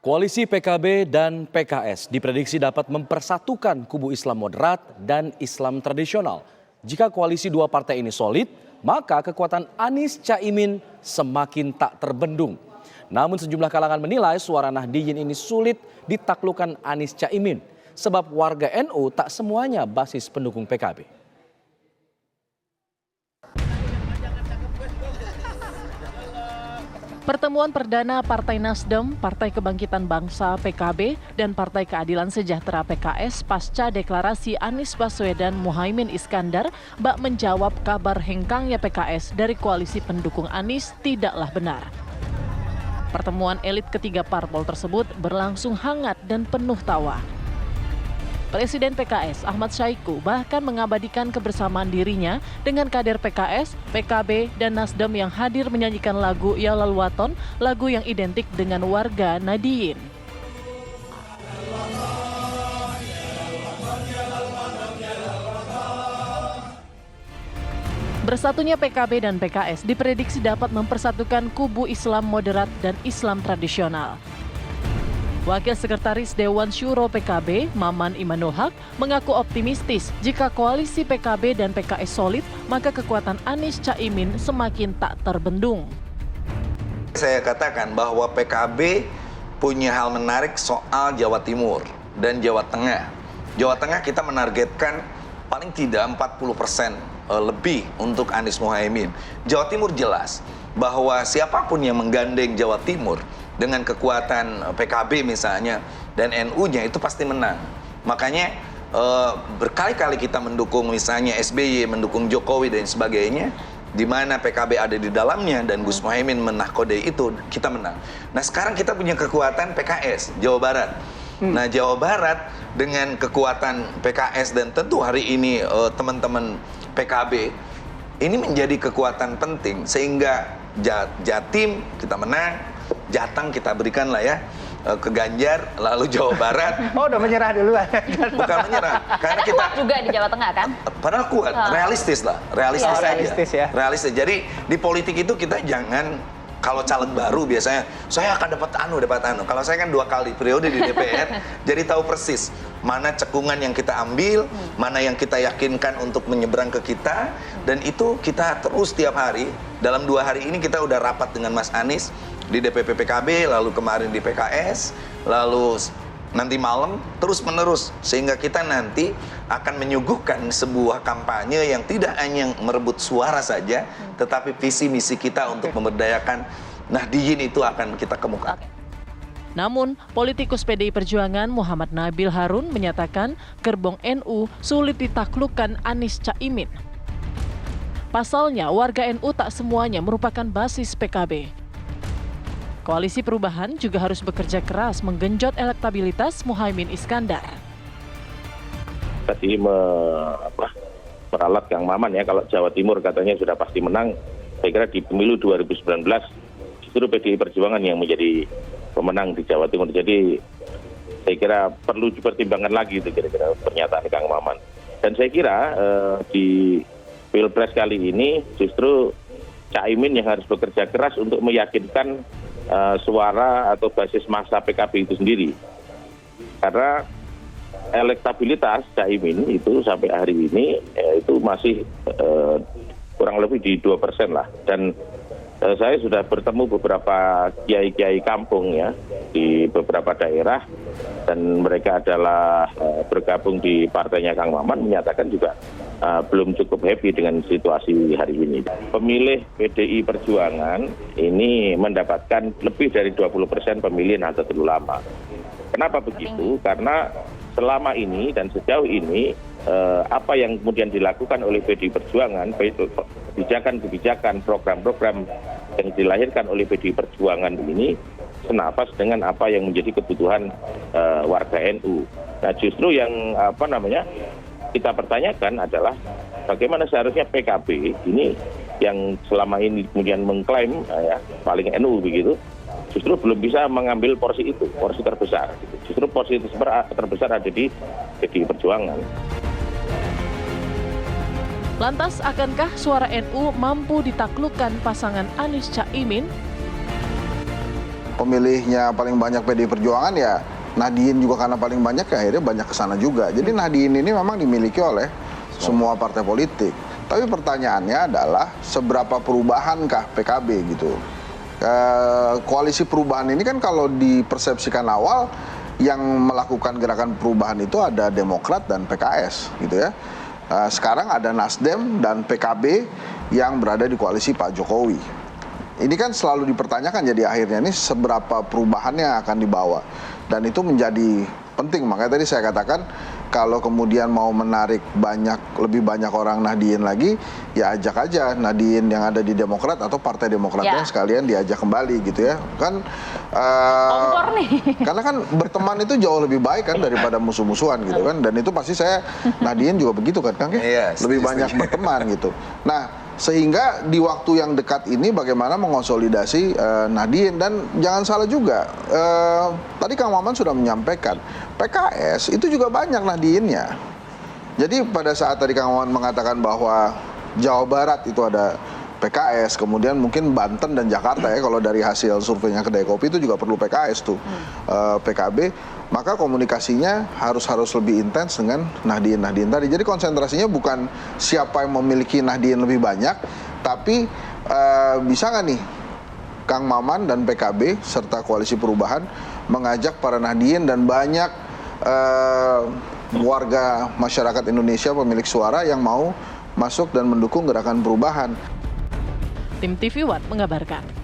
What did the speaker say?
Koalisi PKB dan PKS diprediksi dapat mempersatukan kubu Islam moderat dan Islam tradisional. Jika koalisi dua partai ini solid, maka kekuatan Anies Caimin semakin tak terbendung. Namun sejumlah kalangan menilai suara Nahdliyin ini sulit ditaklukkan Anies Caimin, sebab warga NU tak semuanya basis pendukung PKB. Pertemuan perdana Partai Nasdem, Partai Kebangkitan Bangsa PKB, dan Partai Keadilan Sejahtera PKS pasca deklarasi Anies Baswedan Muhaimin Iskandar bak menjawab kabar hengkangnya PKS dari koalisi pendukung Anies tidaklah benar. Pertemuan elit ketiga parpol tersebut berlangsung hangat dan penuh tawa. Presiden PKS Ahmad Syahiku bahkan mengabadikan kebersamaan dirinya dengan kader PKS, PKB, dan Nasdem yang hadir menyanyikan lagu Ya Lal Waton, lagu yang identik dengan warga Nahdliyin. Bersatunya PKB dan PKS diprediksi dapat mempersatukan kubu Islam moderat dan Islam tradisional. Wakil Sekretaris Dewan Syuro PKB, Maman Imanul Haq, mengaku optimistis jika koalisi PKB dan PKS solid, maka kekuatan Anies Caimin semakin tak terbendung. Saya katakan bahwa PKB punya hal menarik soal Jawa Timur dan Jawa Tengah. Jawa Tengah kita menargetkan paling tidak 40% lebih untuk Anies Muhaimin. Jawa Timur jelas bahwa siapapun yang menggandeng Jawa Timur dengan kekuatan PKB misalnya dan NU-nya itu pasti menang. Makanya berkali-kali kita mendukung misalnya SBY, mendukung Jokowi dan sebagainya, di mana PKB ada di dalamnya dan Gus Muhaimin menahkodai itu, kita menang. Nah sekarang kita punya kekuatan PKS, Jawa Barat. Nah Jawa Barat dengan kekuatan PKS dan tentu hari ini teman-teman PKB, ini menjadi kekuatan penting sehingga Jatim kita menang, Jateng kita berikan lah ya ke Ganjar, lalu Jawa Barat. Oh udah menyerah duluan. Bukan menyerah, karena kita kuat juga di Jawa Tengah kan? Padahal kuat, realistis lah, realistis Ya, aja. realistis ya. Realistis. Jadi di politik itu kita jangan kalau caleg baru biasanya saya akan dapat anu. Kalau saya kan 2 kali periode di DPR, jadi tahu persis mana cekungan yang kita ambil, mana yang kita yakinkan untuk menyeberang ke kita, dan itu kita terus tiap hari. Dalam 2 hari ini kita udah rapat dengan Mas Anies di DPP PKB, lalu kemarin di PKS, lalu nanti malam terus-menerus, sehingga kita nanti akan menyuguhkan sebuah kampanye yang tidak hanya merebut suara saja, tetapi visi misi kita untuk memberdayakan Nahdliyin itu akan kita kemukakan. Namun, politikus PDI Perjuangan Muhammad Nabil Harun menyatakan gerbong NU sulit ditaklukkan Anies Caimin. Pasalnya, warga NU tak semuanya merupakan basis PKB. Koalisi Perubahan juga harus bekerja keras menggenjot elektabilitas Muhaimin Iskandar. Tadi meralat Kang Maman ya, kalau Jawa Timur katanya sudah pasti menang. Saya kira di pemilu 2019 justru PDI Perjuangan yang menjadi pemenang di Jawa Timur. Jadi saya kira perlu dipertimbangkan lagi itu kira-kira pernyataan Kang Maman. Dan saya kira di Pilpres kali ini justru Caimin yang harus bekerja keras untuk meyakinkan suara atau basis massa PKB itu sendiri. Karena elektabilitas Caimin itu sampai hari ini itu masih kurang lebih di 2% lah. Dan saya sudah bertemu beberapa kiai-kiai kampung ya di beberapa daerah, dan mereka adalah bergabung di partainya Kang Maman, menyatakan juga belum cukup happy dengan situasi hari ini. Pemilih PDI Perjuangan ini mendapatkan lebih dari 20% pemilih Nahdlatul Ulama. Kenapa begitu? Karena selama ini dan sejauh ini apa yang kemudian dilakukan oleh PDI Perjuangan, kebijakan-kebijakan, program-program yang dilahirkan oleh PDI Perjuangan ini senafas dengan apa yang menjadi kebutuhan warga NU. Nah, justru yang kita pertanyakan adalah bagaimana seharusnya PKB ini yang selama ini kemudian mengklaim paling NU begitu, justru belum bisa mengambil porsi itu, porsi terbesar. Justru porsi terbesar ada di PDI Perjuangan. Lantas, akankah suara NU mampu ditaklukkan pasangan Anies Caimin? pemilihnya paling banyak PDI Perjuangan ya Nahdien juga karena paling banyak ya akhirnya banyak kesana juga. Jadi Nahdien ini memang dimiliki oleh semua partai politik. Tapi pertanyaannya adalah seberapa perubahankah PKB gitu. Koalisi perubahan ini kan kalau dipersepsikan awal yang melakukan gerakan perubahan itu ada Demokrat dan PKS gitu ya. Sekarang ada Nasdem dan PKB yang berada di koalisi Pak Jokowi. Ini kan selalu dipertanyakan jadi akhirnya ini seberapa perubahannya akan dibawa. Dan itu menjadi penting, makanya tadi saya katakan kalau kemudian mau menarik lebih banyak orang Nahdien lagi, ya ajak aja Nahdien yang ada di Demokrat atau Partai Demokratnya sekalian diajak kembali gitu ya. Kan kompor nih. karena kan berteman itu jauh lebih baik kan daripada musuh-musuhan gitu kan. Dan itu pasti saya Nahdien juga begitu kan Kang ya? Iya, Lebih banyak berteman gitu. Nah, sehingga di waktu yang dekat ini bagaimana mengonsolidasi Nahdien. Dan jangan salah juga, tadi Kang Maman sudah menyampaikan, PKS itu juga banyak Nahdiennya. Jadi pada saat tadi Kang Maman mengatakan bahwa Jawa Barat itu ada PKS, kemudian mungkin Banten dan Jakarta ya, kalau dari hasil surveinya Kedai Kopi itu juga perlu PKS tuh, PKB, maka komunikasinya harus lebih intens dengan Nahdien tadi. Jadi konsentrasinya bukan siapa yang memiliki Nahdien lebih banyak, tapi bisa nggak nih Kang Maman dan PKB serta Koalisi Perubahan mengajak para Nahdien dan banyak warga masyarakat Indonesia pemilik suara yang mau masuk dan mendukung gerakan perubahan. Tim TV One mengabarkan.